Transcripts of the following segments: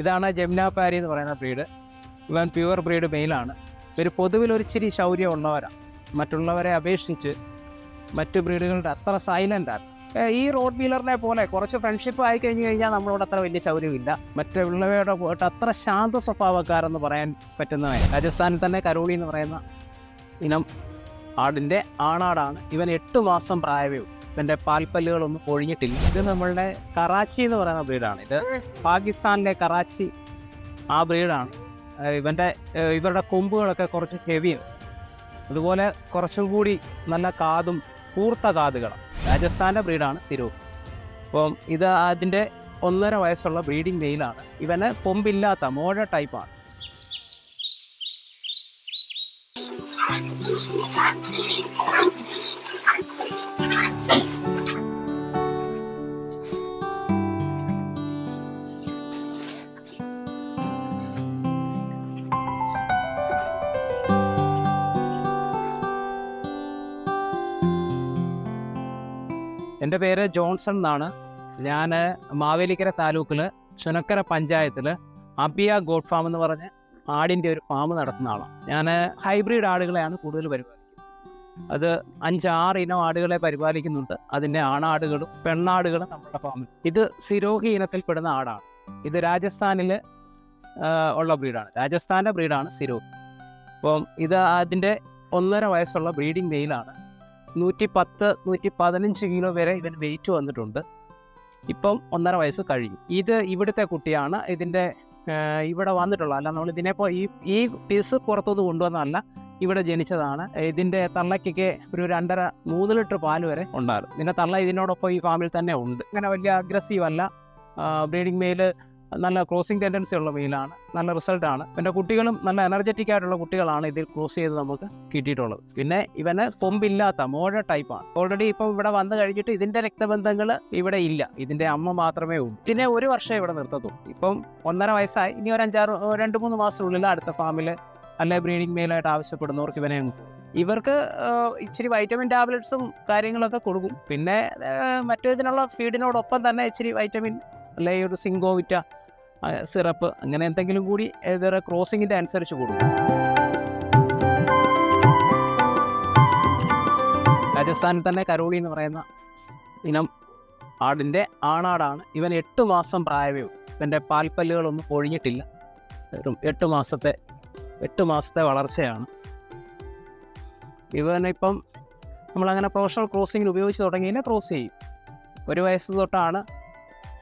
ഇതാണ് ജമുനാപാരി എന്ന് പറയുന്ന ബ്രീഡ്. ഇവൻ പ്യുവർ ബ്രീഡ് മെയിലാണ്. ഇവർ പൊതുവിൽ ഒരു ഇച്ചിരി ശൗര്യമുള്ളവരാണ്. മറ്റുള്ളവരെ അപേക്ഷിച്ച് മറ്റ് ബ്രീഡുകളുടെ അത്ര സൈലൻ്റാണ്. ഈ റോഡ് വീലറിനെ പോലെ കുറച്ച് ഫ്രണ്ട്ഷിപ്പ് ആയി കഴിഞ്ഞ് കഴിഞ്ഞാൽ നമ്മളോട് അത്ര വലിയ ശൗര്യമില്ല. മറ്റുള്ളവരുടെ പോയിട്ട് അത്ര ശാന്ത സ്വഭാവക്കാരെന്ന് പറയാൻ പറ്റുന്നവൻ. രാജസ്ഥാനിൽ തന്നെ കരോളി എന്ന് പറയുന്ന ഇനം ആടിൻ്റെ ആണാടാണ്. ഇവൻ 8 മാസം പ്രായമേ ഉള്ളൂ. ഇവൻ്റെ പാൽപ്പല്ലുകളൊന്നും ഒഴിഞ്ഞിട്ടില്ല. ഇത് നമ്മളുടെ കറാച്ചി എന്ന് പറയുന്ന ബ്രീഡാണ്. ഇത് പാകിസ്ഥാനിലെ കറാച്ചി ആ ബ്രീഡാണ്. ഇവരുടെ കൊമ്പുകളൊക്കെ കുറച്ച് ഹെവിയാണ്. അതുപോലെ കുറച്ചും കൂടി നല്ല കാതും കൂർത്ത കാതുകളാണ്. രാജസ്ഥാൻ്റെ ബ്രീഡാണ് സിരോ. അപ്പം ഇത് അതിൻ്റെ 1.5 വയസ്സുള്ള ബ്രീഡിംഗ് മെയിലാണ്. ഇവന് കൊമ്പില്ലാത്ത മോഴ ടൈപ്പാണ്. എൻ്റെ പേര് ജോൺസൺ എന്നാണ്. ഞാൻ മാവേലിക്കര താലൂക്കിൽ ചുനക്കര പഞ്ചായത്തിൽ അബിയ ഗോട്ട് ഫാം എന്ന് പറഞ്ഞ് ആടിൻ്റെ ഒരു ഫാം നടത്തുന്ന ആളാണ്. ഞാൻ ഹൈബ്രിഡ് ആടുകളെയാണ് കൂടുതൽ പരിപാലിക്കുന്നത്. അത് 5-6 ഇനം ആടുകളെ പരിപാലിക്കുന്നുണ്ട്. അതിൻ്റെ ആണാടുകളും പെണ്ണാടുകളും നമ്മുടെ ഫാമിൽ. ഇത് സിരോഹി ഇനത്തിൽപ്പെടുന്ന ആടാണ്. ഇത് രാജസ്ഥാനിൽ ഉള്ള ബ്രീഡാണ്. രാജസ്ഥാൻ്റെ ബ്രീഡാണ് സിരോഹി. അപ്പം ഇത് അതിൻ്റെ 1.5 വയസ്സുള്ള ബ്രീഡിംഗ് മെയിലാണ്. 110-115 കിലോ വരെ ഇവൻ വെയിറ്റ് വന്നിട്ടുണ്ട്. ഇപ്പം 1.5 വയസ്സ് കഴിഞ്ഞു. ഇത് ഇവിടുത്തെ കുട്ടിയാണ്. ഇതിൻ്റെ ഇവിടെ വന്നിട്ടുള്ള അല്ല, നമ്മൾ ഇതിനെപ്പോൾ ഈ പീസ് പുറത്തുനിന്ന് കൊണ്ടുവന്നതല്ല, ഇവിടെ ജനിച്ചതാണ്. ഇതിൻ്റെ തള്ളയ്ക്കൊക്കെ ഒരു 2.5-3 ലിറ്റർ പാല് വരെ ഉണ്ടായിരുന്നു. ഇതിൻ്റെ തള്ള ഇതിനോടൊപ്പം ഈ ഫാമിൽ തന്നെ ഉണ്ട്. അങ്ങനെ വലിയ അഗ്രസീവ് അല്ല. ബ്രീഡിംഗ് മെയിൽ നല്ല ക്രോസിംഗ് ടെൻഡൻസി ഉള്ള മെയിലാണ്. നല്ല റിസൾട്ടാണ്. എൻ്റെ കുട്ടികളും നല്ല എനർജറ്റിക് ആയിട്ടുള്ള കുട്ടികളാണ് ഇതിൽ ക്രോസ് ചെയ്ത് നമുക്ക് കിട്ടിയിട്ടുള്ളത്. പിന്നെ ഇവന് കൊമ്പില്ലാത്ത മോഴ ടൈപ്പാണ്. ഓൾറെഡി ഇപ്പം ഇവിടെ വന്നു കഴിഞ്ഞിട്ട് ഇതിൻ്റെ രക്തബന്ധങ്ങൾ ഇവിടെ ഇല്ല. ഇതിൻ്റെ അമ്മ മാത്രമേ ഉള്ളൂ. ഇതിനെ 1 വർഷം ഇവിടെ നിർത്തത്തുള്ളൂ. ഇപ്പം 1.5 വയസ്സായി. ഇനി ഒരു 2-3 മാസത്തിനുള്ളിൽ അടുത്ത ഫാമിൽ അല്ലെ ബ്രീഡിംഗ് മെയിലായിട്ട് ആവശ്യപ്പെടുന്നവർക്ക് ഇവനെ ഇവർക്ക് ഇച്ചിരി വൈറ്റമിൻ ടാബ്ലറ്റ്സും കാര്യങ്ങളൊക്കെ കൊടുക്കും. പിന്നെ മറ്റേതിനുള്ള ഫീഡിനോടൊപ്പം തന്നെ ഇച്ചിരി വൈറ്റമിൻ അല്ലെ ഒരു സിങ്കോവിറ്റ സിറപ്പ് അങ്ങനെ എന്തെങ്കിലും കൂടി ഏതൊരു ക്രോസിങ്ങിൻ്റെ അനുസരിച്ച് കൊടുക്കും. രാജസ്ഥാനിൽ തന്നെ കരോളി എന്ന് പറയുന്ന ഇനം ആടിൻ്റെ ആണാടാണ്. ഇവൻ 8 മാസം പ്രായമേ ഉള്ളൂ. ഇവൻ്റെ പാൽപ്പല്ലുകളൊന്നും ഒഴിഞ്ഞിട്ടില്ല. 8 മാസത്തെ വളർച്ചയാണ്. ഇവനിപ്പം നമ്മളങ്ങനെ പ്രൊഫഷണൽ ക്രോസിങ്ങിന് ഉപയോഗിച്ച് തുടങ്ങിയതിനെ ക്രോസ് ചെയ്യും. 1 വയസ്സ് തൊട്ടാണ്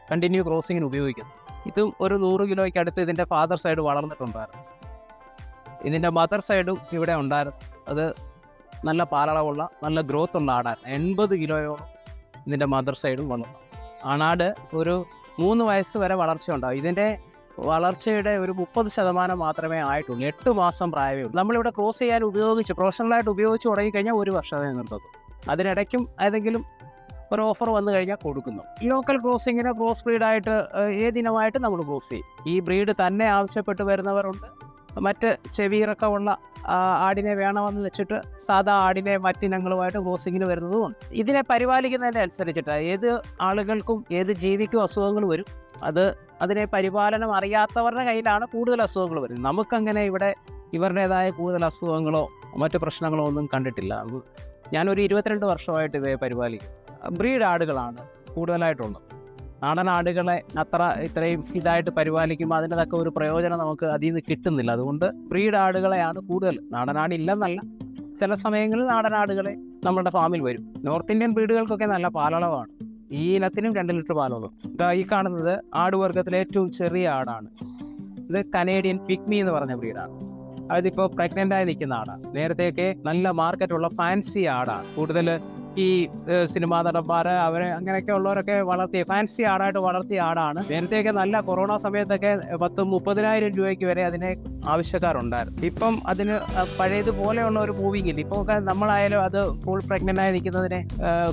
കണ്ടിന്യൂ ക്രോസിങ്ങിന് ഉപയോഗിക്കുന്നത്. ഇതും ഒരു 100 കിലോയ്ക്ക് അടുത്ത് ഇതിൻ്റെ ഫാദർ സൈഡ് വളർന്നിട്ടുണ്ടായിരുന്നു. ഇതിൻ്റെ മദർ സൈഡും ഇവിടെ ഉണ്ടായിരുന്നു. അത് നല്ല പാലളവുള്ള നല്ല ഗ്രോത്ത് ഉള്ള ആടായിരുന്നു. 80 കിലോയോളം ഇതിൻ്റെ മദർ സൈഡും വളർന്നു. ആണാട് ഒരു 3 വയസ്സ് വരെ വളർച്ച ഉണ്ടാകും. ഇതിൻ്റെ വളർച്ചയുടെ ഒരു 30% മാത്രമേ ആയിട്ടുള്ളൂ. 8 മാസം പ്രായമേ ഉള്ളൂ. നമ്മളിവിടെ ക്രോസ് ചെയ്യാൻ പ്രൊഫഷണലായിട്ട് ഉപയോഗിച്ച് തുടങ്ങിക്കഴിഞ്ഞാൽ 1 വർഷമേ നിർത്തത്തുള്ളൂ. അതിനിടയ്ക്കും ഏതെങ്കിലും ഒരു ഓഫർ വന്നു കഴിഞ്ഞാൽ കൊടുക്കുന്നു. ലോക്കൽ ക്രോസിങ്ങിന് ക്രോസ് ബ്രീഡായിട്ട് ഏതിനമായിട്ട് നമ്മൾ ക്രോസ് ചെയ്യും. ഈ ബ്രീഡ് തന്നെ ആവശ്യപ്പെട്ട് വരുന്നവരുണ്ട്. മറ്റ് ചെവിയിറക്കമുള്ള ആടിനെ വേണമെന്ന് വെച്ചിട്ട് സാധാ ആടിനെ മറ്റിനങ്ങളുമായിട്ട് ക്രോസിങ്ങിന് വരുന്നതുമുണ്ട്. ഇതിനെ പരിപാലിക്കുന്നതിൻ്റെ അനുസരിച്ചിട്ട് ഏത് ആളുകൾക്കും ഏത് ജീവിക്കും അസുഖങ്ങൾ വരും. അതിനെ പരിപാലനം അറിയാത്തവരുടെ കയ്യിലാണ് കൂടുതൽ അസുഖങ്ങൾ വരുന്നത്. നമുക്കങ്ങനെ ഇവിടെ ഇവരുടേതായ കൂടുതൽ അസുഖങ്ങളോ മറ്റു പ്രശ്നങ്ങളോ ഒന്നും കണ്ടിട്ടില്ല. ഞാനൊരു 22 വർഷമായിട്ട് ഇവയെ പരിപാലിക്കും. ബ്രീഡ് ആടുകളാണ് കൂടുതലായിട്ടുള്ളത്. നാടൻ ആടുകളെ ഇത്രയും ഇതായിട്ട് പരിപാലിക്കുമ്പോൾ അതിൻ്റെതൊക്കെ ഒരു പ്രയോജനം നമുക്ക് അതിൽ നിന്ന് കിട്ടുന്നില്ല. അതുകൊണ്ട് ബ്രീഡ് ആടുകളെയാണ് കൂടുതൽ. നാടനാടില്ലെന്നല്ല, ചില സമയങ്ങളിൽ നാടനാടുകളെ നമ്മുടെ ഫാമിൽ വരും. നോർത്ത് ഇന്ത്യൻ ബ്രീഡുകൾക്കൊക്കെ നല്ല പാലളവാണ്. ഈ ഇനത്തിനും 2 ലിറ്റർ പാലുള്ളൂ. ഈ കാണുന്നത് ആടുവർഗത്തിലെ ഏറ്റവും ചെറിയ ആടാണ്. ഇത് കനേഡിയൻ പിഗ്മി എന്ന് പറഞ്ഞ ബ്രീഡാണ്. അതിപ്പോൾ പ്രഗ്നൻ്റായി നിൽക്കുന്ന ആടാണ്. നേരത്തെയൊക്കെ നല്ല മാർക്കറ്റുള്ള ഫാൻസി ആടാണ്. കൂടുതൽ ഈ സിനിമാ നടന്മാർ അവരെ അങ്ങനെയൊക്കെ ഉള്ളവരൊക്കെ വളർത്തിയ ഫാൻസി ആടായിട്ട് വളർത്തിയ ആടാണ്. നേരത്തെയൊക്കെ നല്ല കൊറോണ സമയത്തൊക്കെ 10-30,000 രൂപയ്ക്ക് വരെ അതിനെ ആവശ്യക്കാരുണ്ടായിരുന്നു. ഇപ്പം അതിന് പഴയതുപോലെയുള്ള ഒരു മൂവിങ് ഇല്ല. ഇപ്പോൾ ഒക്കെ നമ്മളായാലും അത് ഫുൾ പ്രഗ്നൻ്റ് ആയി നിൽക്കുന്നതിനെ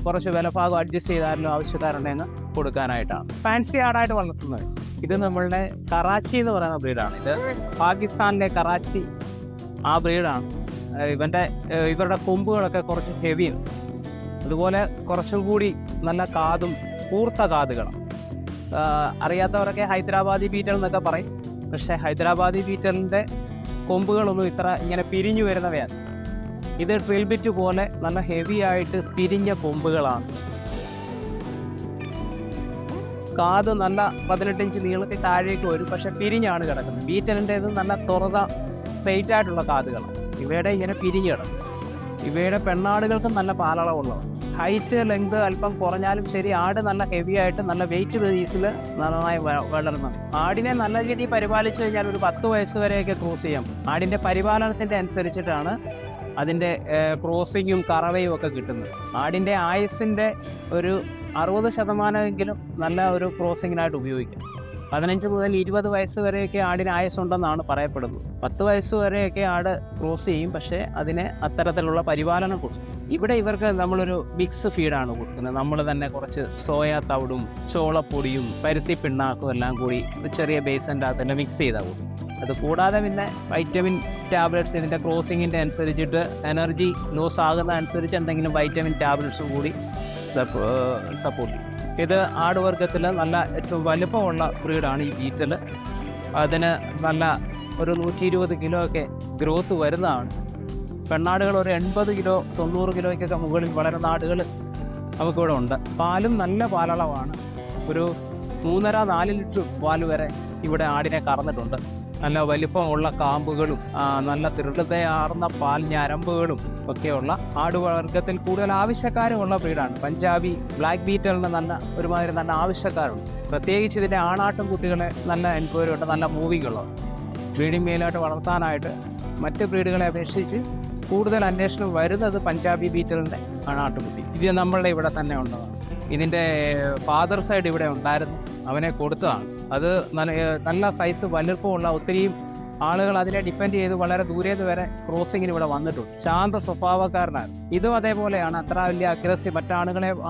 കുറച്ച് വിലഭാഗം അഡ്ജസ്റ്റ് ചെയ്താലും ആവശ്യക്കാരുണ്ടെങ്കിൽ കൊടുക്കാനായിട്ടാണ് ഫാൻസി ആടായിട്ട് വളർത്തുന്നത്. ഇത് നമ്മളുടെ കറാച്ചി എന്ന് പറയുന്ന ബ്രീഡാണ്. ഇത് പാകിസ്ഥാനിലെ കറാച്ചി ആ ബ്രീഡാണ്. ഇവരുടെ കൊമ്പുകളൊക്കെ കുറച്ച് ഹെവിയാണ്. അതുപോലെ കുറച്ചും കൂടി നല്ല കാതും കൂർത്ത കാതുകളാണ്. അറിയാത്തവരൊക്കെ ഹൈദരാബാദി ബീറ്റൽ എന്നൊക്കെ പറയും. പക്ഷേ ഹൈദരാബാദി ബീറ്റലിൻ്റെ കൊമ്പുകളൊന്നും ഇത്ര ഇങ്ങനെ പിരിഞ്ഞു വരുന്നവയാണ്. ഇത് ഡ്രിൽ ബിറ്റ് പോലെ നല്ല ഹെവി ആയിട്ട് പിരിഞ്ഞ കൊമ്പുകളാണ്. കാത് നല്ല 18 ഇഞ്ച് നീളത്തിൽ താഴേക്ക് വരും, പക്ഷെ പിരിഞ്ഞാണ് കിടക്കുന്നത്. ബീറ്റലിൻ്റേത് നല്ല തുറന്ന സ്ട്രെയിറ്റ് ആയിട്ടുള്ള കാതുകളാണ്. ഇവയുടെ ഇങ്ങനെ പിരിഞ്ഞ് കിടക്കും. ഇവയുടെ പെണ്ണാടുകൾക്ക് നല്ല പാലളവുള്ളതാണ്. ഹൈറ്റ് ലെങ്ത് അല്പം കുറഞ്ഞാലും ശരി, ആട് നല്ല ഹെവി ആയിട്ട് നല്ല വെയിറ്റ് ബേസിൽ നന്നായി വളർന്നു. ആടിനെ നല്ല രീതിയിൽ പരിപാലിച്ചു കഴിഞ്ഞാൽ ഒരു 10 വയസ്സ് വരെയൊക്കെ ക്രോസ് ചെയ്യാം. ആടിൻ്റെ പരിപാലനത്തിൻ്റെ അനുസരിച്ചിട്ടാണ് അതിൻ്റെ ക്രോസിങ്ങും കറവയും ഒക്കെ കിട്ടുന്നത്. ആടിൻ്റെ ആയുസ്സിൻ്റെ ഒരു 60% നല്ല ഒരു ക്രോസിങ്ങിനായിട്ട് ഉപയോഗിക്കാം. 15 മുതൽ 20 വയസ്സ് വരെയൊക്കെ ആടിന് ആയുസ്സുണ്ടെന്നാണ് പറയപ്പെടുന്നത്. 10 വയസ്സ് വരെയൊക്കെ ആട് ക്രോസ് ചെയ്യും, പക്ഷേ അതിന് അത്തരത്തിലുള്ള പരിപാലനം കൊടുക്കും. ഇവിടെ ഇവർക്ക് നമ്മളൊരു മിക്സ് ഫീഡാണ് കൊടുക്കുന്നത്. നമ്മൾ തന്നെ കുറച്ച് സോയാ തവിടും ചോളപ്പൊടിയും പരുത്തി പിണ്ണാക്കും എല്ലാം കൂടി ചെറിയ ബേസിൻ്റെ അകത്ത് തന്നെ മിക്സ് ചെയ്താൽ കൊടുക്കും. അത് കൂടാതെ പിന്നെ വൈറ്റമിൻ ടാബ്ലറ്റ്സ് ഇതിൻ്റെ ക്രോസിങ്ങിൻ്റെ അനുസരിച്ചിട്ട് എനർജി ലോസ് ആകുന്ന അനുസരിച്ച് എന്തെങ്കിലും വൈറ്റമിൻ ടാബ്ലറ്റ്സും കൂടി സപ്പോർട്ട് ചെയ്യും. ഇത് ആടുവർഗത്തിൽ നല്ല ഏറ്റവും വലുപ്പമുള്ള ബ്രീഡാണ് ഈ ബീറ്റൽ. അതിന് നല്ല ഒരു 120 കിലോ ഒക്കെ ഗ്രോത്ത് വരുന്നതാണ്. പെണ്ണാടുകൾ ഒരു 80 കിലോ 90 കിലോയ്ക്കൊക്കെ മുകളിൽ വളരുന്ന ആടുകൾ നമുക്കിവിടെ ഉണ്ട്. പാലും നല്ല പാലളവാണ്. ഒരു 3.5-4 ലിറ്റർ പാൽ വരെ ഇവിടെ ആടിനെ കറന്നിട്ടുണ്ട്. നല്ല വലിപ്പമുള്ള കാമ്പുകളും നല്ല ദൃഢതയാർന്ന പാൽ ഞരമ്പുകളും ഒക്കെയുള്ള ആടുവർഗത്തിൽ കൂടുതൽ ആവശ്യക്കാരുമുള്ള ബ്രീഡാണ്. പഞ്ചാബി ബ്ലാക്ക് ബീറ്റലിന് ഒരുമാതിരി നല്ല ആവശ്യക്കാരുണ്ട്. പ്രത്യേകിച്ച് ഇതിൻ്റെ ആണാട്ടും കുട്ടികളെ നല്ല എൻക്വയറി ഉണ്ട്, നല്ല മൂവിങ്ങുള്ളത്. ബ്രീഡിംഗ് മെയിലായിട്ട് വളർത്താനായിട്ട് മറ്റ് ബ്രീഡുകളെ അപേക്ഷിച്ച് കൂടുതൽ അന്വേഷണം വരുന്നത് പഞ്ചാബി ബീറ്റലിൻ്റെ ആണാട്ടുകുട്ടി. ഇത് നമ്മളുടെ ഇവിടെ തന്നെ ഉള്ളതാണ്. ഇതിൻ്റെ ഫാദർ സൈഡ് ഇവിടെ ഉണ്ടായിരുന്നു, അവനെ കൊടുത്തതാണ്. അത് നല്ല സൈസ് വലുപ്പമുള്ള ഒത്തിരിയും ആളുകൾ അതിനെ ഡിപ്പെൻഡ് ചെയ്ത് വളരെ ദൂരേന്ന് വരെ ക്രോസിങ്ങിന് ഇവിടെ വന്നിട്ടുണ്ട്. ശാന്ത സ്വഭാവക്കാരനാണ്. ഇതും അതേപോലെയാണ്. അത്ര വലിയ അഗ്രസീവ്,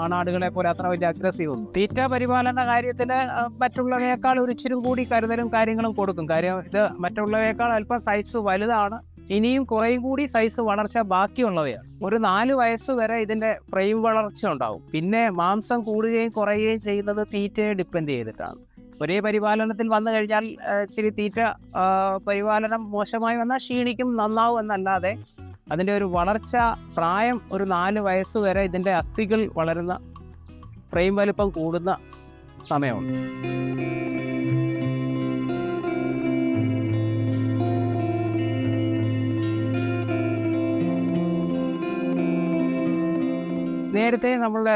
ആണാടുകളെ പോലെ അത്ര വലിയ അഗ്രസീവ് ഒന്നും. തീറ്റ പരിപാലന കാര്യത്തിൽ മറ്റുള്ളവയേക്കാൾ ഒരു ഇച്ചിരി കൂടി കരുതലും കാര്യങ്ങളും കൊടുക്കും. കാര്യം ഇത് മറ്റുള്ളവയേക്കാൾ അല്പം സൈസ് വലുതാണ്. ഇനിയും കുറേയും കൂടി സൈസ് വളർച്ച ബാക്കിയുള്ളവയാണ്. ഒരു 4 വയസ്സ് വരെ ഇതിൻ്റെ ഫ്രെയിം വളർച്ച ഉണ്ടാവും. പിന്നെ മാംസം കൂടുകയും കുറയുകയും ചെയ്യുന്നത് തീറ്റയെ ഡിപ്പെൻഡ് ചെയ്തിട്ടാണ്. ഒരേ പരിപാലനത്തിൽ വന്നു കഴിഞ്ഞാൽ ഇച്ചിരി തീറ്റ പരിപാലനം മോശമായി വന്നാൽ ക്ഷീണിക്കും, നന്നാവും എന്നല്ലാതെ അതിൻ്റെ ഒരു വളർച്ച പ്രായം ഒരു 4 വയസ്സ് വരെ ഇതിൻ്റെ അസ്ഥികൾ വളരുന്ന ഫ്രെയിം വലുപ്പം കൂടുന്ന സമയമുണ്ട്. നേരത്തെ നമ്മളുടെ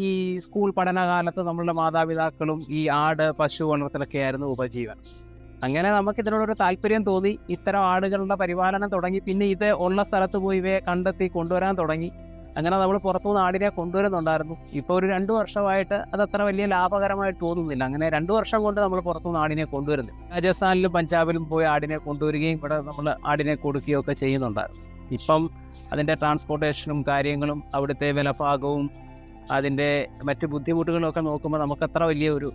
ഈ സ്കൂൾ പഠനകാലത്ത് നമ്മളുടെ മാതാപിതാക്കളും ഈ ആട് പശു വളർത്തലൊക്കെ ആയിരുന്നു ഉപജീവനം. അങ്ങനെ നമുക്ക് ഇതിനോടൊരു താല്പര്യം തോന്നി. ഇത്തരം ആടുകളുടെ പരിപാലനം തുടങ്ങി. പിന്നെ ഇത് ഉള്ള സ്ഥലത്ത് പോയി ഇവയെ കണ്ടെത്തി കൊണ്ടുവരാൻ തുടങ്ങി. അങ്ങനെ നമ്മൾ പുറത്തുനിന്ന് ആടിനെ കൊണ്ടുവരുന്നുണ്ടായിരുന്നു. ഇപ്പോൾ ഒരു 2 വർഷമായിട്ട് അത് അത്ര വലിയ ലാഭകരമായിട്ട് തോന്നുന്നില്ല. അങ്ങനെ 2 വർഷം കൊണ്ട് നമ്മൾ പുറത്തുനിന്ന് ആടിനെ കൊണ്ടുവരുന്നില്ല. രാജസ്ഥാനിലും പഞ്ചാബിലും പോയി ആടിനെ കൊണ്ടുവരികയും ഇവിടെ നമ്മൾ ആടിനെ കൊടുക്കുകയും ഒക്കെ ചെയ്യുന്നുണ്ടായിരുന്നു. ഇപ്പം അതിൻ്റെ ട്രാൻസ്പോർട്ടേഷനും കാര്യങ്ങളും അവിടുത്തെ വിലഭാഗവും അതിൻ്റെ മറ്റ് ബുദ്ധിമുട്ടുകളും ഒക്കെ നോക്കുമ്പോൾ നമുക്ക് അത്ര വലിയ ഒരു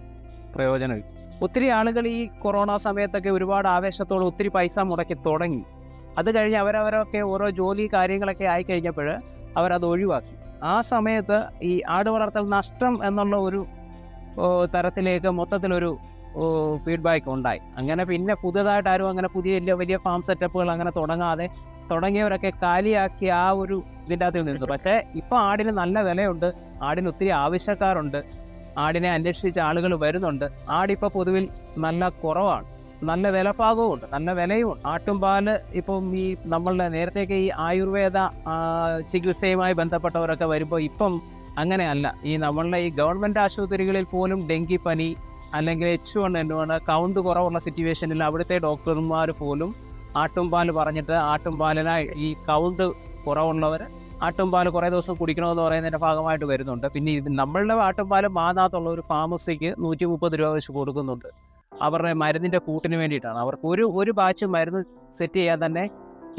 പ്രയോജനമില്ല. ഒത്തിരി ആളുകൾ ഈ കൊറോണ സമയത്തൊക്കെ ഒരുപാട് ആവേശത്തോടെ ഒത്തിരി പൈസ മുടക്കി തുടങ്ങി. അത് കഴിഞ്ഞ് അവരവരൊക്കെ ഓരോ ജോലി കാര്യങ്ങളൊക്കെ ആയിക്കഴിഞ്ഞപ്പോൾ അവരത് ഒഴിവാക്കി. ആ സമയത്ത് ഈ ആട് വളർത്തൽ നഷ്ടം എന്നുള്ള ഒരു തരത്തിലേക്ക് മൊത്തത്തിലൊരു ഫീഡ്ബാക്ക് ഉണ്ടായി. അങ്ങനെ പിന്നെ പുതുതായിട്ട് ആരും അങ്ങനെ വലിയ ഫാം സെറ്റപ്പുകൾ അങ്ങനെ തുടങ്ങിയവരൊക്കെ കാലിയാക്കി ആ ഒരു ഇതിൻ്റെ അകത്ത് നിന്നു. പക്ഷേ ഇപ്പോൾ ആടിന് നല്ല വിലയുണ്ട്, ആടിന് ഒത്തിരി ആവശ്യക്കാരുണ്ട്, ആടിനെ അന്വേഷിച്ച് ആളുകൾ വരുന്നുണ്ട്. ആടിപ്പോൾ പൊതുവിൽ നല്ല കുറവാണ്, നല്ല വിലഭാഗവും ഉണ്ട്, നല്ല വിലയുമുണ്ട്. ആട്ടുംപാല് ഇപ്പം ഈ നമ്മളുടെ നേരത്തെയൊക്കെ ഈ ആയുർവേദ ചികിത്സയുമായി ബന്ധപ്പെട്ടവരൊക്കെ വരുമ്പോൾ ഇപ്പം അങ്ങനെയല്ല. ഈ നമ്മളുടെ ഈ ഗവൺമെൻറ് ആശുപത്രികളിൽ പോലും ഡെങ്കിപ്പനി അല്ലെങ്കിൽ H1N1 കൗണ്ട് കുറവുള്ള സിറ്റുവേഷനിൽ അവിടുത്തെ ഡോക്ടർമാർ പോലും ആട്ടുംപാൽ പറഞ്ഞിട്ട് ആട്ടുംപാലിനായി ഈ കൗണ്ട് കുറവുള്ളവർ ആട്ടുംപാൽ കുറേ ദിവസം കുടിക്കണമെന്ന് പറയുന്നതിൻ്റെ ഭാഗമായിട്ട് വരുന്നുണ്ട്. പിന്നെ ഇത് നമ്മളുടെ ആട്ടുംപാൽ മാനാത്തുള്ള ഒരു ഫാർമസിക്ക് 130 രൂപ വെച്ച് കൊടുക്കുന്നുണ്ട്. അവരുടെ മരുന്നിൻ്റെ കൂട്ടിന് വേണ്ടിയിട്ടാണ്. അവർക്ക് ഒരു ബാച്ച് മരുന്ന് സെറ്റ് ചെയ്യാൻ തന്നെ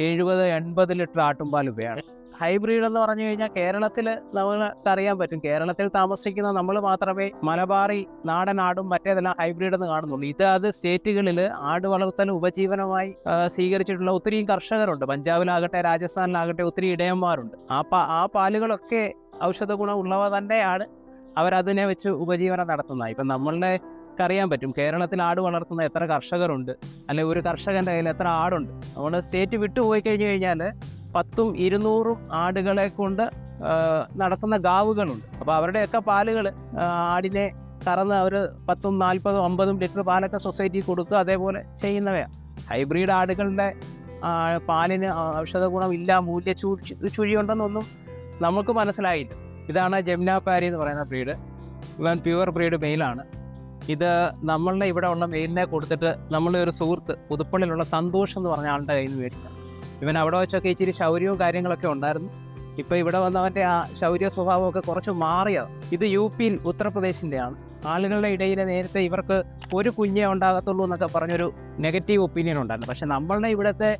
70-80 ലിറ്റർ ആട്ടുംപാൽ വേണം. ഹൈബ്രിഡ് എന്ന് പറഞ്ഞു കഴിഞ്ഞാൽ കേരളത്തിൽ നമുക്കറിയാൻ പറ്റും. കേരളത്തിൽ താമസിക്കുന്ന നമ്മൾ മാത്രമേ മലബാറി നാടൻ ആടും മറ്റേതെല്ലാം ഹൈബ്രിഡ് എന്ന് കാണുന്നുള്ളൂ. അത് സ്റ്റേറ്റുകളിൽ ആട് വളർത്തൽ ഉപജീവനമായി സ്വീകരിച്ചിട്ടുള്ള ഒത്തിരി കർഷകരുണ്ട്. പഞ്ചാബിലാകട്ടെ രാജസ്ഥാനിലാകട്ടെ ഒത്തിരി ഇടയന്മാരുണ്ട്. ആ പാലുകളൊക്കെ ഔഷധ ഗുണം ഉള്ളവ തന്നെയാണ് അവരതിനെ വെച്ച് ഉപജീവനം നടത്തുന്നത്. ഇപ്പം നമ്മളുടെ അറിയാൻ പറ്റും കേരളത്തിൽ ആട് വളർത്തുന്ന എത്ര കർഷകരുണ്ട്, അല്ലെങ്കിൽ ഒരു കർഷകൻ്റെ കയ്യിൽ എത്ര ആടുണ്ട്. അതുകൊണ്ട് സ്റ്റേറ്റ് വിട്ടുപോയി കഴിഞ്ഞ് കഴിഞ്ഞാൽ 100-200 ആടുകളെ കൊണ്ട് നടത്തുന്ന ഗാവുകളുണ്ട്. അപ്പോൾ അവരുടെയൊക്കെ പാലുകൾ ആടിനെ കറന്ന് അവർ 10, 40, 50 ലിറ്റർ പാലൊക്കെ സൊസൈറ്റി കൊടുക്കുക, അതേപോലെ ചെയ്യുന്നവയാണ്. ഹൈബ്രിഡ് ആടുകളുടെ പാലിന് ഔഷധ ഗുണമില്ല, ചുഴിയുണ്ടെന്നൊന്നും നമുക്ക് മനസ്സിലായില്ല. ഇതാണ് ജമുനാപാരി എന്ന് പറയുന്ന ബ്രീഡ്. ഇവൻ പ്യുവർ ബ്രീഡ് മെയിലാണ്. ഇത് നമ്മളുടെ ഇവിടെ ഉള്ള മെയിലിനെ കൊടുത്തിട്ട് നമ്മളുടെ ഒരു സുഹൃത്ത് പുതുപ്പള്ളിയിലുള്ള സന്തോഷം എന്ന് പറഞ്ഞ ആളുടെ കയ്യിൽ നിന്ന് മേടിച്ചതാണ്. ഇവൻ അവിടെ വെച്ചൊക്കെ ഇച്ചിരി ശൗര്യവും കാര്യങ്ങളൊക്കെ ഉണ്ടായിരുന്നു. ഇപ്പോൾ ഇവിടെ വന്നവൻ്റെ ആ ശൗര്യ സ്വഭാവമൊക്കെ കുറച്ച് മാറിയത്. ഇത് UP-യിൽ ഉത്തർപ്രദേശിൻ്റെയാണ്. ആളുകളുടെ ഇടയിൽ നേരത്തെ ഇവർക്ക് ഒരു കുഞ്ഞേ ഉണ്ടാകത്തുള്ളൂ എന്നൊക്കെ പറഞ്ഞൊരു നെഗറ്റീവ് ഒപ്പീനിയൻ ഉണ്ടായിരുന്നു. പക്ഷെ നമ്മളുടെ ഇവിടുത്തെ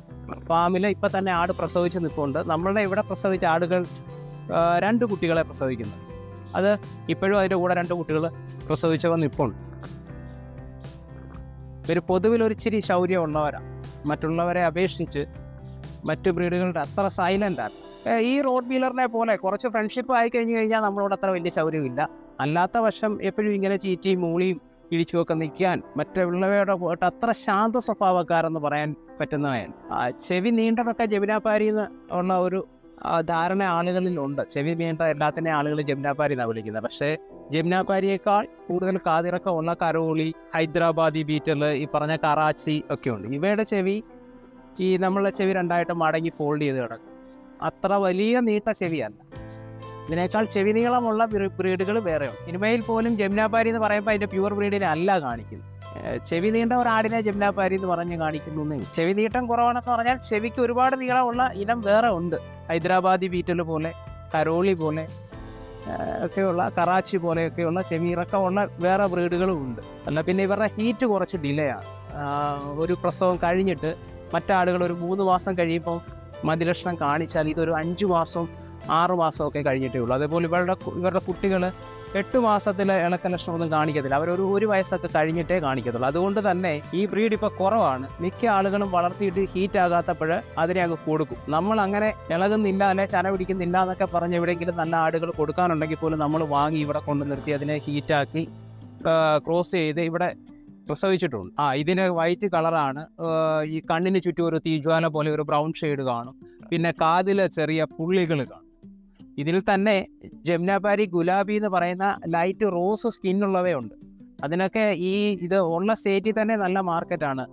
ഫാമിൽ ഇപ്പം തന്നെ ആട് പ്രസവിച്ച് നിൽപ്പുണ്ട്. നമ്മളുടെ ഇവിടെ പ്രസവിച്ച ആടുകൾ 2 കുട്ടികളെ പ്രസവിക്കുന്നു. അത് ഇപ്പോഴും അതിൻ്റെ കൂടെ 2 കുട്ടികൾ പ്രസവിച്ചവർ നിൽപ്പുണ്ട്. ഇവർ പൊതുവിലൊരിച്ചിരി ശൗര്യമുള്ളവരാണ്. മറ്റുള്ളവരെ അപേക്ഷിച്ച് മറ്റ് ബ്രീഡുകളുടെ അത്ര സൈലൻ്റാണ്. ഈ റോഡ് വീലറിനെ പോലെ കുറച്ച് ഫ്രണ്ട്ഷിപ്പ് ആയി കഴിഞ്ഞ് കഴിഞ്ഞാൽ നമ്മളോട് അത്ര വലിയ ശൗര്യമില്ല. അല്ലാത്ത വശം എപ്പോഴും ഇങ്ങനെ ചീറ്റിയും മൂളിയും ഇടിച്ചുമൊക്കെ നിൽക്കാൻ മറ്റുള്ളവയുടെ പോയിട്ട് അത്ര ശാന്ത സ്വഭാവക്കാരെന്ന് പറയാൻ പറ്റുന്നവയാണ്. ചെവി നീണ്ടതൊക്കെ ജമുനാപാരി എന്ന് ഉള്ള ഒരു ധാരണ ആളുകളിലുണ്ട്. ചെവി നീണ്ട എല്ലാത്തിനെയും ആളുകൾ ജമുനാപാരി എന്നാണ് വിളിക്കുന്നത്. പക്ഷേ ജമുനാപാരിയേക്കാൾ കൂടുതൽ കാതിറക്കമുള്ള കരോളി, ഹൈദരാബാദി ബീറ്റൽ, ഈ പറഞ്ഞ കറാച്ചി ഒക്കെ ഉണ്ട്. ഇവയുടെ ചെവി ഈ നമ്മളുടെ ചെവി 2ആയിട്ട് മടങ്ങി ഫോൾഡ് ചെയ്ത് കിടക്കും. അത്ര വലിയ നീട്ട ചെവിയല്ല. ഇതിനേക്കാൾ ചെവി നീളമുള്ള ബ്രീഡുകൾ വേറെയുണ്ട്. സിനിമയിൽ പോലും ജമുനാപാരി എന്ന് പറയുമ്പോൾ അതിൻ്റെ പ്യുവർ ബ്രീഡിനെ അല്ല കാണിക്കുന്നത്. ചെവി നീണ്ട ഒരാടിനെ ജമുനാപാരി എന്ന് പറഞ്ഞ് കാണിക്കുന്നു. ചെവി നീട്ടം കുറവാണെന്ന് പറഞ്ഞാൽ ചെവിക്ക് ഒരുപാട് നീളമുള്ള ഇനം വേറെ ഉണ്ട്. ഹൈദരാബാദി ബീറ്റൽ പോലെ, കരോളി പോലെ ഒക്കെയുള്ള, കറാച്ചി പോലെയൊക്കെയുള്ള ചെവി ഇറക്കമുള്ള വേറെ ബ്രീഡുകളും ഉണ്ട്. അല്ല പിന്നെ ഇവരുടെ ഹീറ്റ് കുറച്ച് ഡിലേ ആണ്. ഒരു പ്രസവം കഴിഞ്ഞിട്ട് മറ്റാടുകൾ ഒരു 3 മാസം കഴിയുമ്പോൾ മതിലക്ഷണം കാണിച്ചാൽ ഇതൊരു 5 മാസം 6 മാസമൊക്കെ കഴിഞ്ഞിട്ടേ ഉള്ളൂ. അതേപോലെ ഇവരുടെ കുട്ടികൾ 8 മാസത്തിൽ ഇളക്ക ലക്ഷണമൊന്നും കാണിക്കത്തില്ല. അവരൊരു 1 വയസ്സൊക്കെ കഴിഞ്ഞിട്ടേ കാണിക്കത്തുള്ളൂ. അതുകൊണ്ട് തന്നെ ഈ ബ്രീഡ് ഇപ്പോൾ കുറവാണ്. മിക്ക ആളുകളും വളർത്തിയിട്ട് ഹീറ്റ് ആകാത്തപ്പോൾ അതിനെ അങ്ങ് കൊടുക്കും. നമ്മൾ അങ്ങനെ ഇളകുന്നില്ല, അല്ലെ ചന പിടിക്കുന്നില്ല എന്നൊക്കെ പറഞ്ഞ് എവിടെയെങ്കിലും നല്ല ആടുകൾ കൊടുക്കാനുണ്ടെങ്കിൽ പോലും നമ്മൾ വാങ്ങി ഇവിടെ കൊണ്ട് നിർത്തി അതിനെ ഹീറ്റാക്കി ക്രോസ് ചെയ്ത് ഇവിടെ പ്രസവിച്ചിട്ടുണ്ട്. ഇതിന് വൈറ്റ് കളറാണ്. ഈ കണ്ണിന് ചുറ്റും ഒരു തീജ്വാല പോലെ ഒരു ബ്രൗൺ ഷെയ്ഡ് കാണും. പിന്നെ കാതിൽ ചെറിയ പുള്ളികൾ കാണും. ഇതിൽ തന്നെ ജമുനാപാരി ഗുലാബി എന്ന് പറയുന്ന ലൈറ്റ് റോസ് സ്കിന്നുള്ളവയുണ്ട്. അതിനൊക്കെ ഇത് ഉള്ള സ്റ്റേറ്റിൽ തന്നെ നല്ല മാർക്കറ്റാണ്.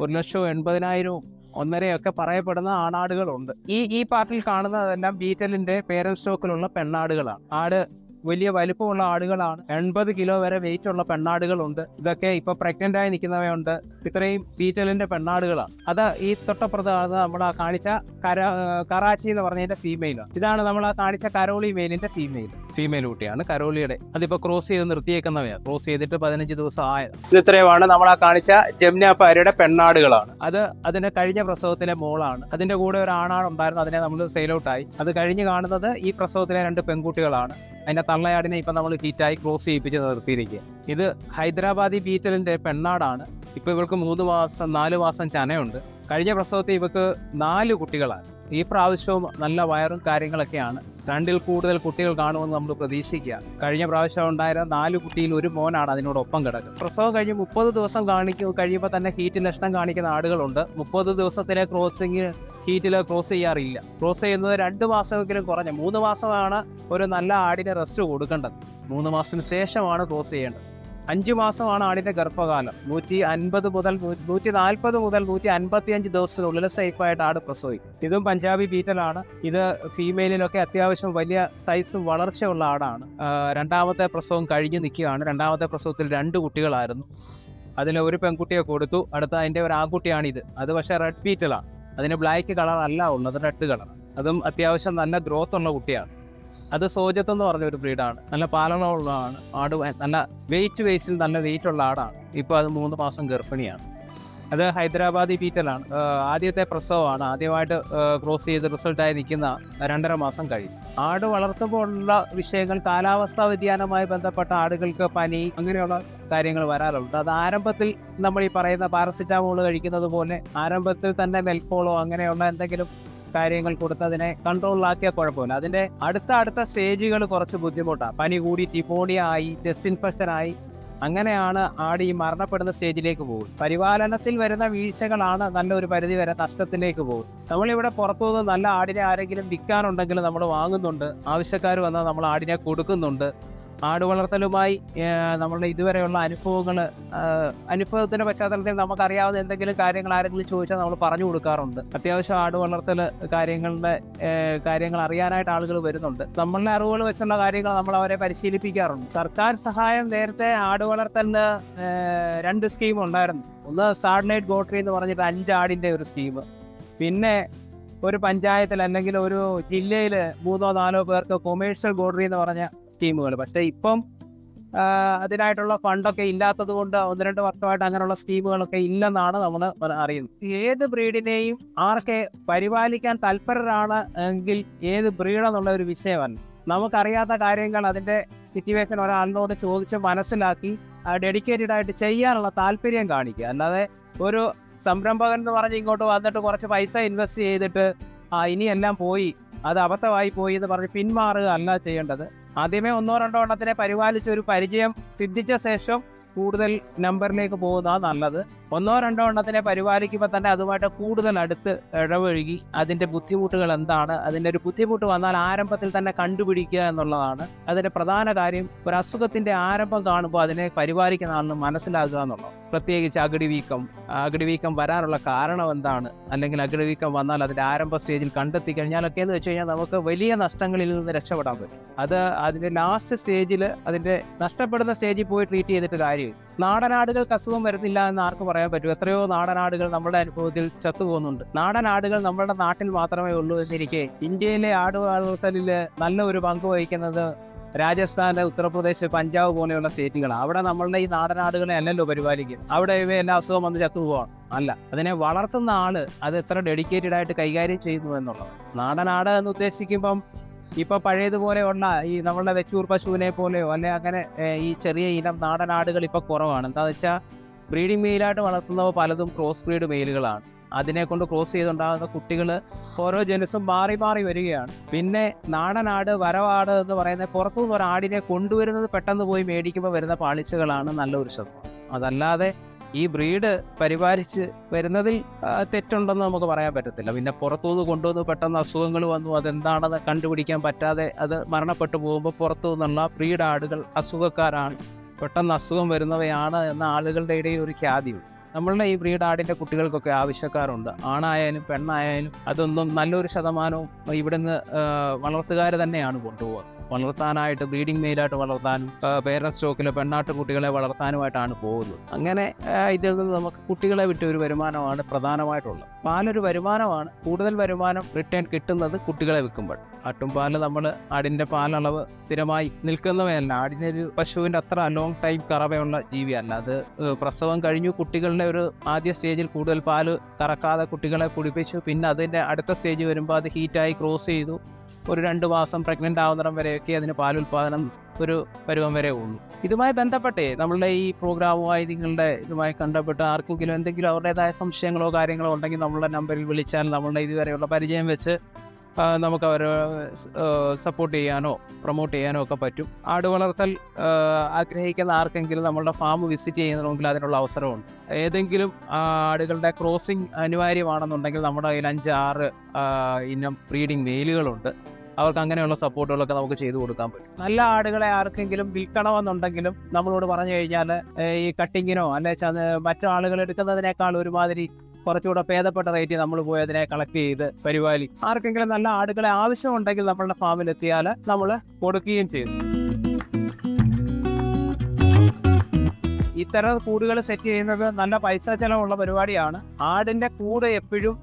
1,80,000 1.5 പറയപ്പെടുന്ന ആണാടുകളുണ്ട്. ഈ പാർട്ടിൽ കാണുന്നതെല്ലാം ബീറ്റലിൻ്റെ പേരൽ സ്റ്റോക്കിലുള്ള പെണ്ണാടുകളാണ്. ആട് വലിയ വലിപ്പമുള്ള ആടുകളാണ്. 80 കിലോ വരെ വെയിറ്റ് ഉള്ള പെണ്ണാടുകളുണ്ട്. ഇതൊക്കെ ഇപ്പൊ പ്രഗ്നന്റ് ആയി നിൽക്കുന്നവയുണ്ട്. ഇത്രയും ബീറ്റലിന്റെ പെണ്ണാടുകളാണ്. അത് ഈ തൊട്ടപ്പുറത്താണ് നമ്മൾ ആ കാണിച്ച കറാച്ചി എന്ന് പറഞ്ഞതിന്റെ ഫീമെയിലാണ്. ഇതാണ് നമ്മൾ ആ കാണിച്ച കരോളി മെയിലിന്റെ ഫീമെയിൽ കുട്ടിയാണ് കരോളിയുടെ. അതിപ്പോ ക്രോസ് ചെയ്ത് നിർത്തിയേക്കുന്നവയാണ്. ക്രോസ് ചെയ്തിട്ട് 15 ദിവസം ആയത്. ഇത്രയുമാണ് നമ്മൾ ആ കാണിച്ച ജമുനാപാരിയുടെ പെണ്ണാടുകളാണ്. അതിന്റെ കഴിഞ്ഞ പ്രസവത്തിലെ മോളാണ്. അതിന്റെ കൂടെ ഒരു ആണാടുണ്ടായിരുന്നു. അതിനെ നമ്മൾ സെയിൽ ഔട്ടായി. അത് കഴിഞ്ഞ് കാണുന്നത് ഈ പ്രസവത്തിലെ 2 പെൺകുട്ടികളാണ്. അതിൻ്റെ തള്ളയാടിനെ ഇപ്പം നമ്മൾ ഹീറ്റായി ക്രോസ് ചെയ്യിപ്പിച്ച് നിർത്തിയിരിക്കുക. ഇത് ഹൈദരാബാദി ബീറ്റലിൻ്റെ പെണ്ണാടാണ്. ഇപ്പോൾ ഇവർക്ക് 3 മാസം 4 മാസം ചനയുണ്ട്. കഴിഞ്ഞ പ്രസവത്തിൽ ഇവർക്ക് 4 കുട്ടികളാണ്. ഈ പ്രാവശ്യവും നല്ല വയറും കാര്യങ്ങളൊക്കെയാണ്. 2ൽ കൂടുതൽ കുട്ടികൾ കാണുമെന്ന് നമ്മൾ പ്രതീക്ഷിക്കുക. കഴിഞ്ഞ പ്രാവശ്യം ഉണ്ടായിരുന്ന 4 കുട്ടിയിൽ 1 മോനാണ് അതിനോടൊപ്പം കിടക്കുന്നത്. പ്രസവം കഴിഞ്ഞ് 30 ദിവസം കഴിയുമ്പോൾ തന്നെ ഹീറ്റ് ലക്ഷണം കാണിക്കുന്ന ആടുകളുണ്ട്. 30 ദിവസത്തിലെ ക്രോസിങ് ഹീറ്റിൽ ക്രോസ് ചെയ്യാറില്ല. ക്രോസ് ചെയ്യുന്നത് 2 മാസമെങ്കിലും കുറഞ്ഞ 3 മാസമാണ് ഒരു നല്ല ആടിനെ റെസ്റ്റ് കൊടുക്കേണ്ടത്. 3 മാസത്തിന് ശേഷമാണ് ക്രോസ് ചെയ്യേണ്ടത്. 5 മാസമാണ് ആടിൻ്റെ ഗർഭകാലം. 140 മുതൽ 155 ദിവസത്തിനുള്ളിൽ സേഫായിട്ട് ആട് പ്രസവിക്കും. ഇതും പഞ്ചാബി ബീറ്റലാണ്. ഇത് ഫീമെയിലിലൊക്കെ അത്യാവശ്യം വലിയ സൈസും വളർച്ചയുള്ള ആടാണ്. 2ാമത്തെ പ്രസവം കഴിഞ്ഞ് നിൽക്കുകയാണ്. 2ാമത്തെ പ്രസവത്തിൽ 2 കുട്ടികളായിരുന്നു. അതിൽ ഒരു പെൺകുട്ടിയെ കൊടുത്തു. അടുത്ത അതിൻ്റെ ഒരു ആൺകുട്ടിയാണിത്. അത് പക്ഷേ റെഡ് ബീറ്റലാണ്. അതിന് ബ്ലാക്ക് കളർ അല്ല ഉള്ളത്, റെഡ് കളർ. അതും അത്യാവശ്യം നല്ല ഗ്രോത്ത് ഉള്ള കുട്ടിയാണ്. അത് സോജത്ത് എന്ന് പറഞ്ഞ ഒരു ബ്രീഡാണ്. നല്ല പാലനമുള്ളതാണ്. ആട് നല്ല വെയിറ്റിൽ നല്ല വെയിറ്റ് ഉള്ള ആടാണ്. ഇപ്പോൾ അത് 3 മാസം ഗർഭിണിയാണ്. അത് ഹൈദരാബാദി ബീറ്റലാണ്. ആദ്യത്തെ പ്രസവമാണ്. ആദ്യമായിട്ട് ക്രോസ് ചെയ്ത് റിസൾട്ടായി നിൽക്കുന്ന 2.5 മാസം കഴിയും. ആട് വളർത്തുമ്പോൾ ഉള്ള വിഷയങ്ങൾ കാലാവസ്ഥാ വ്യതിയാനവുമായി ബന്ധപ്പെട്ട ആടുകൾക്ക് പനി അങ്ങനെയുള്ള കാര്യങ്ങൾ വരാറുണ്ട്. അത് ആരംഭത്തിൽ നമ്മൾ ഈ പറയുന്ന പാരസിറ്റാമോൾ കഴിക്കുന്നത് പോലെ ആരംഭത്തിൽ തന്നെ മെൽക്കോളോ അങ്ങനെയുള്ള എന്തെങ്കിലും കാര്യങ്ങൾ കൊടുത്തതിനെ കൺട്രോളിലാക്കിയ കുഴപ്പമില്ല. അതിൻ്റെ അടുത്ത സ്റ്റേജുകൾ കുറച്ച് ബുദ്ധിമുട്ടാണ്. പനി കൂടി ടിമോണിയ ആയി, ചെസ്റ്റ് ഇൻഫെക്ഷൻ ആയി, അങ്ങനെയാണ് ആട് ഈ മരണപ്പെടുന്ന സ്റ്റേജിലേക്ക് പോകും. പരിപാലനത്തിൽ വരുന്ന വീഴ്ചകളാണ് നല്ലൊരു പരിധി വരെ നഷ്ടത്തിലേക്ക് പോകും. നമ്മളിവിടെ പുറത്തുനിന്ന് നല്ല ആടിനെ ആരെങ്കിലും വിൽക്കാനുണ്ടെങ്കിൽ നമ്മൾ വാങ്ങുന്നുണ്ട്, ആവശ്യക്കാർ വന്നാൽ നമ്മൾ ആടിനെ കൊടുക്കുന്നുണ്ട്. ആട് വളർത്തലുമായി നമ്മളുടെ ഇതുവരെയുള്ള അനുഭവത്തിന്റെ പശ്ചാത്തലത്തിൽ നമുക്കറിയാവുന്ന എന്തെങ്കിലും കാര്യങ്ങൾ ആരെങ്കിലും ചോദിച്ചാൽ നമ്മൾ പറഞ്ഞു കൊടുക്കാറുണ്ട്. അത്യാവശ്യം ആട് വളർത്തൽ കാര്യങ്ങൾ അറിയാനായിട്ട് ആളുകൾ വരുന്നുണ്ട്. നമ്മളുടെ അറിവുകൾ വെച്ചുള്ള കാര്യങ്ങൾ നമ്മൾ അവരെ പരിശീലിപ്പിക്കാറുണ്ട്. സർക്കാർ സഹായം നേരത്തെ ആട് വളർത്തലിന് 2 സ്കീം ഉണ്ടായിരുന്നു. ഒന്ന് സാറ്റലൈറ്റ് ഗോട്രി എന്ന് പറഞ്ഞിട്ട് 5 ആടിന്റെ ഒരു സ്കീം, പിന്നെ ഒരു പഞ്ചായത്തിൽ അല്ലെങ്കിൽ ഒരു ജില്ലയിൽ 3-4 പേർക്ക് കൊമേഴ്ഷ്യൽ ഗോട്രി എന്ന് പറഞ്ഞ സ്കീമുകൾ. പക്ഷേ ഇപ്പം അതിനായിട്ടുള്ള ഫണ്ടൊക്കെ ഇല്ലാത്തത് കൊണ്ട് 1-2 വർഷമായിട്ട് അങ്ങനെയുള്ള സ്കീമുകളൊക്കെ ഇല്ലെന്നാണ് നമ്മൾ അറിയുന്നത്. ഏത് ബ്രീഡിനെയും ആർക്കെ പരിപാലിക്കാൻ തൽപരരാണ് എങ്കിൽ ഏത് ബ്രീഡെന്നുള്ള ഒരു വിഷയമല്ല. നമുക്കറിയാത്ത കാര്യങ്ങൾ അതിൻ്റെ സിറ്റുവേഷൻ ഒരാളിനോട് ചോദിച്ച് മനസ്സിലാക്കി ഡെഡിക്കേറ്റഡ് ആയിട്ട് ചെയ്യാനുള്ള താല്പര്യം കാണിക്കുക. അല്ലാതെ ഒരു സംരംഭകൻ എന്ന് പറഞ്ഞ് ഇങ്ങോട്ട് വന്നിട്ട് കുറച്ച് പൈസ ഇൻവെസ്റ്റ് ചെയ്തിട്ട് ഇനിയെല്ലാം പോയി, അത് അബദ്ധമായി പോയി എന്ന് പറഞ്ഞ് പിന്മാറുക അല്ല ചെയ്യേണ്ടത്. ആദ്യമേ 1-2 എണ്ണത്തിനെ പരിപാലിച്ച് ഒരു പരിചയം സിദ്ധിച്ച ശേഷം കൂടുതൽ നമ്പറിലേക്ക് പോകുന്നതാണ് നല്ലത്. 1-2 എണ്ണത്തിനെ പരിപാലിക്കുമ്പോൾ തന്നെ അതുമായിട്ട് കൂടുതൽ അടുത്ത് ഇടപഴകി അതിൻ്റെ ബുദ്ധിമുട്ടുകൾ എന്താണ്, അതിൻ്റെ ഒരു ബുദ്ധിമുട്ട് വന്നാൽ ആരംഭത്തിൽ തന്നെ കണ്ടുപിടിക്കുക എന്നുള്ളതാണ് അതിൻ്റെ പ്രധാന കാര്യം. ഒരു അസുഖത്തിൻ്റെ ആരംഭം കാണുമ്പോൾ അതിനെ പരിപാലിക്കുന്നതാണെന്ന് മനസ്സിലാക്കുക എന്നുള്ളത്. പ്രത്യേകിച്ച് അകിടി വീക്കം വരാനുള്ള കാരണം എന്താണ്, അല്ലെങ്കിൽ അകിടി വീക്കം വന്നാൽ അതിൻ്റെ ആരംഭ സ്റ്റേജിൽ കണ്ടെത്തി കഴിഞ്ഞാലൊക്കെ എന്ന് വെച്ച് കഴിഞ്ഞാൽ നമുക്ക് വലിയ നഷ്ടങ്ങളിൽ നിന്ന് രക്ഷപ്പെടാൻ പറ്റും. അത് അതിൻ്റെ ലാസ്റ്റ് സ്റ്റേജിൽ, അതിൻ്റെ നഷ്ടപ്പെടുന്ന സ്റ്റേജിൽ പോയി ട്രീറ്റ് ചെയ്തിട്ട് കാര്യം. നാടനാടുകൾക്ക് അസുഖം വരുന്നില്ല എന്ന് ആർക്ക് പറയാൻ പറ്റും? എത്രയോ നാടനാടുകൾ നമ്മുടെ അനുഭവത്തിൽ ചത്തുപോകുന്നുണ്ട്. നാടനാടുകൾ നമ്മുടെ നാട്ടിൽ മാത്രമേ ഉള്ളൂ എന്നിരിക്കെ ഇന്ത്യയിലെ ആട് വളർത്തലിൽ നല്ല ഒരു പങ്ക് വഹിക്കുന്നത് രാജസ്ഥാൻ, ഉത്തർപ്രദേശ്, പഞ്ചാബ് പോലെയുള്ള സ്റ്റേറ്റുകളാണ്. അവിടെ നമ്മളുടെ ഈ നാടനാടുകളെ അല്ലല്ലോ പരിപാലിക്കും. അവിടെ ഇവയെല്ലാം അസുഖം വന്ന് ചത്തുപോകാണ്. അല്ല, അതിനെ വളർത്തുന്ന ആള് അത് എത്ര ഡെഡിക്കേറ്റഡ് ആയിട്ട് കൈകാര്യം ചെയ്യുന്നു എന്നുള്ളത്. നാടനാട് എന്ന് ഉദ്ദേശിക്കുമ്പം ഇപ്പൊ പഴയതുപോലെയുള്ള ഈ നമ്മളുടെ വെച്ചൂർ പശുവിനെ പോലെയോ അല്ലെ അങ്ങനെ ഈ ചെറിയ ഇനം നാടനാടുകൾ ഇപ്പൊ കുറവാണ്. എന്താണെന്ന് വെച്ചാൽ ബ്രീഡിംഗ് മെയിലായിട്ട് വളർത്തുന്നവ പലതും ക്രോസ് ബ്രീഡ് മെയിലുകളാണ്. അതിനെ കൊണ്ട് ക്രോസ് ചെയ്തുണ്ടാകുന്ന കുട്ടികൾ ഓരോ ജനുസും മാറി മാറി വരികയാണ്. പിന്നെ നാടനാട്, വരവാട് എന്ന് പറയുന്ന പുറത്തുനിന്ന് ഒരു ആടിനെ കൊണ്ടുവരുന്നത് പെട്ടെന്ന് പോയി മേടിക്കുമ്പോൾ വരുന്ന പാളിച്ചകളാണ് നല്ലൊരു ശതമാനം. അതല്ലാതെ ഈ ബ്രീഡ് പരിപാലിച്ച് വരുന്നതിൽ തെറ്റുണ്ടെന്ന് നമുക്ക് പറയാൻ പറ്റത്തില്ല. പിന്നെ പുറത്തുനിന്ന് കൊണ്ടുവന്ന് പെട്ടെന്ന് അസുഖങ്ങൾ വന്നു, അതെന്താണെന്ന് കണ്ടുപിടിക്കാൻ പറ്റാതെ അത് മരണപ്പെട്ടു പോകുമ്പോൾ പുറത്തു നിന്നുള്ള ബ്രീഡ് ആടുകൾ അസുഖക്കാരാണ്, പെട്ടെന്ന് അസുഖം വരുന്നവയാണ് എന്ന ആളുകളുടെ ഇടയിൽ ഒരു ഖ്യാതിയുണ്ട്. നമ്മളുടെ ഈ ബ്രീഡ് ആടിൻ്റെ കുട്ടികൾക്കൊക്കെ ആവശ്യക്കാരുണ്ട്. ആണായാലും പെണ്ണായാലും അതൊന്നും നല്ലൊരു ശതമാനവും ഇവിടുന്ന് വളർത്തുകാർ തന്നെയാണ് കൊണ്ടുപോകുക. വളർത്താനായിട്ട് ബ്രീഡിംഗ് മെയിലായിട്ട് വളർത്താനും പേരന്റ് സ്റ്റോക്കിലെ പെണ്ണാട്ട് കുട്ടികളെ വളർത്താനുമായിട്ടാണ് പോകുന്നത്. അങ്ങനെ ഇതിൽ നിന്ന് നമുക്ക് കുട്ടികളെ വിട്ട ഒരു വരുമാനമാണ് പ്രധാനമായിട്ടുള്ളത്. പാലൊരു വരുമാനമാണ്. കൂടുതൽ വരുമാനം റിട്ടേൺ കിട്ടുന്നത് കുട്ടികളെ വിൽക്കുമ്പോൾ. ആട്ടുംപാല് നമ്മൾ ആടിൻ്റെ പാലളവ് സ്ഥിരമായി നിൽക്കുന്നവയല്ല. ആടിനൊരു പശുവിൻ്റെ അത്ര ലോങ് ടൈം കറവയുള്ള ജീവിയല്ല. അത് പ്രസവം കഴിഞ്ഞു കുട്ടികളുടെ ഒരു ആദ്യ സ്റ്റേജിൽ കൂടുതൽ പാല് കറക്കാതെ കുട്ടികളെ കുടിപ്പിച്ചു. പിന്നെ അതിൻ്റെ അടുത്ത സ്റ്റേജ് വരുമ്പോൾ അത് ഹീറ്റായി ക്രോസ് ചെയ്തു. ഒരു 2 മാസം പ്രഗ്നൻ്റ് ആവുന്നിടം വരെയൊക്കെ അതിന് പാലുൽപാദനം ഒരു പരുവം വരെ ഉള്ളൂ. ഇതുമായി ബന്ധപ്പെട്ടേ നമ്മളുടെ ഈ പ്രോഗ്രാമുമായി ഇതുമായി കണ്ടപ്പെട്ട് ആർക്കെങ്കിലും എന്തെങ്കിലും അവരുടേതായ സംശയങ്ങളോ കാര്യങ്ങളോ ഉണ്ടെങ്കിൽ നമ്മളുടെ നമ്പറിൽ വിളിച്ചാൽ നമ്മളുടെ ഇതുവരെയുള്ള പരിചയം വെച്ച് നമുക്ക് അവരെ സപ്പോർട്ട് ചെയ്യാനോ പ്രൊമോട്ട് ചെയ്യാനോ ഒക്കെ പറ്റും. ആട് വളർത്തൽ ആഗ്രഹിക്കുന്ന ആർക്കെങ്കിലും നമ്മളുടെ ഫാം വിസിറ്റ് ചെയ്യുന്നതെങ്കിൽ അതിനുള്ള അവസരമുണ്ട്. ഏതെങ്കിലും ആടുകളുടെ ക്രോസിംഗ് അനിവാര്യമാണെന്നുണ്ടെങ്കിൽ നമ്മുടെ കയ്യിൽ 5-6 ഇനം ബ്രീഡിംഗ് മെയിലുകളുണ്ട്. അവർക്ക് അങ്ങനെയുള്ള സപ്പോർട്ടുകളൊക്കെ നമുക്ക് ചെയ്തു കൊടുക്കാൻ പറ്റും. നല്ല ആടുകളെ ആർക്കെങ്കിലും വിൽക്കണമെന്നുണ്ടെങ്കിലും നമ്മളോട് പറഞ്ഞു കഴിഞ്ഞാൽ ഈ കട്ടിങ്ങിനോ അല്ലെങ്കിൽ മറ്റു ആളുകൾ എടുക്കുന്നതിനേക്കാൾ ഒരുമാതിരി കുറച്ചുകൂടെ ഭേദപ്പെട്ട റേറ്റ് നമ്മൾ പോയി അതിനെ കളക്ട് ചെയ്ത് പരിപാലി. ആർക്കെങ്കിലും നല്ല ആടുകളെ ആവശ്യമുണ്ടെങ്കിൽ നമ്മളുടെ ഫാമിൽ എത്തിയാൽ നമ്മൾ കൊടുക്കുകയും ചെയ്യും. ഇത്തരം കൂടുകൾ സെറ്റ് ചെയ്യുന്നത് നല്ല പൈസ ചെലവുള്ള പരിപാടിയാണ്. ആടിൻ്റെ കൂട് എപ്പോഴും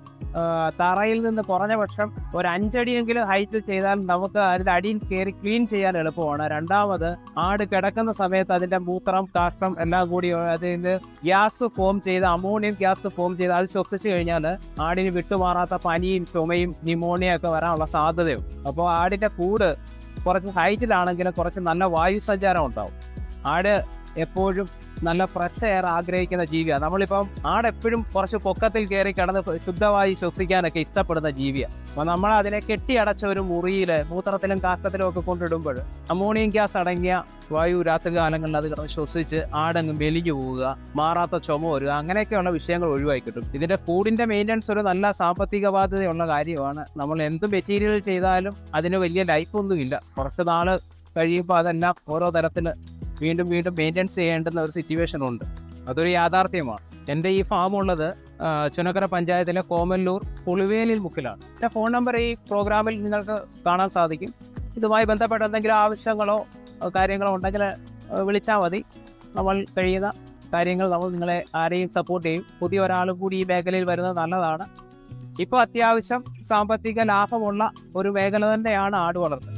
തറയിൽ നിന്ന് കുറഞ്ഞ പക്ഷം ഒരു 5 അടിയെങ്കിലും ഹൈറ്റ് ചെയ്താൽ നമുക്ക് അതിൻ്റെ അടിയിൽ കയറി ക്ലീൻ ചെയ്യാൻ എളുപ്പമാണ്. രണ്ടാമത് ആട് കിടക്കുന്ന സമയത്ത് അതിൻ്റെ മൂത്രം, കാഷ്ടം എല്ലാം കൂടി അതിന് ഗ്യാസ് ഫോം ചെയ്ത് അമോണിയം ഗ്യാസ് ഫോം ചെയ്ത് അത് ശ്വസിച്ച് കഴിഞ്ഞാൽ ആടിന് വിട്ടുമാറാത്ത പനിയും ചുമയും ന്യൂമോണിയ ഒക്കെ വരാനുള്ള സാധ്യതയുണ്ട്. അപ്പോൾ ആടിൻ്റെ കൂട് കുറച്ച് ഹൈറ്റിലാണെങ്കിലും കുറച്ച് നല്ല വായു സഞ്ചാരം ഉണ്ടാവും. ആട് എപ്പോഴും നല്ല ഫ്രഷ് എയർ ആഗ്രഹിക്കുന്ന ജീവിയാണ്. നമ്മളിപ്പം ആടെപ്പോഴും കുറച്ച് പൊക്കത്തിൽ കയറി കിടന്ന് ശുദ്ധമായി ശ്വസിക്കാനൊക്കെ ഇഷ്ടപ്പെടുന്ന ജീവിയാണ്. അപ്പോൾ നമ്മൾ അതിനെ കെട്ടിയടച്ച ഒരു മുറിയിൽ മൂത്രത്തിലും കാക്കത്തിലും ഒക്കെ കൊണ്ടിടുമ്പോൾ അമോണിയം ഗ്യാസ് അടങ്ങിയ വായു രാത്രി കാലങ്ങളിൽ അത് കിടന്ന് ശ്വസിച്ച് ആടങ്ങ് മെലിഞ്ഞു പോവുക, മാറാത്ത ചുമ വരിക, അങ്ങനെയൊക്കെയുള്ള വിഷയങ്ങൾ ഒഴിവാക്കി കിട്ടും. ഇതിൻ്റെ കൂടിൻ്റെ മെയിൻ്റനൻസ് ഒരു നല്ല സാമ്പത്തിക ബാധ്യതയുള്ള കാര്യമാണ്. നമ്മൾ എന്ത് മെറ്റീരിയൽ ചെയ്താലും അതിന് വലിയ ലൈഫൊന്നുമില്ല. കുറച്ച് നാൾ കഴിയുമ്പോൾ അതെല്ലാം ഓരോ തരത്തിൽ വീണ്ടും വീണ്ടും മെയിൻ്റെനൻസ് ചെയ്യേണ്ടുന്ന ഒരു സിറ്റുവേഷൻ ഉണ്ട്. അതൊരു യാഥാർത്ഥ്യമാണ്. എൻ്റെ ഈ ഫാം ഉള്ളത് ചുനക്കര പഞ്ചായത്തിലെ കോമല്ലൂർ പുളിവേലിൽ മുക്കിലാണ്. എൻ്റെ ഫോൺ നമ്പർ ഈ പ്രോഗ്രാമിൽ നിങ്ങൾക്ക് കാണാൻ സാധിക്കും. ഇതുമായി ബന്ധപ്പെട്ട എന്തെങ്കിലും ആവശ്യങ്ങളോ കാര്യങ്ങളോ ഉണ്ടെങ്കിൽ വിളിച്ചാൽ മതി. നമ്മൾ കഴിയുന്ന കാര്യങ്ങൾ നമ്മൾ നിങ്ങളെ ആരെയും സപ്പോർട്ട് ചെയ്യും. പുതിയ ഒരാളും കൂടി ഈ മേഖലയിൽ വരുന്നത് നല്ലതാണ്. ഇപ്പോൾ അത്യാവശ്യം സാമ്പത്തിക ലാഭമുള്ള ഒരു മേഖല തന്നെയാണ് ആട് വളർത്തൽ.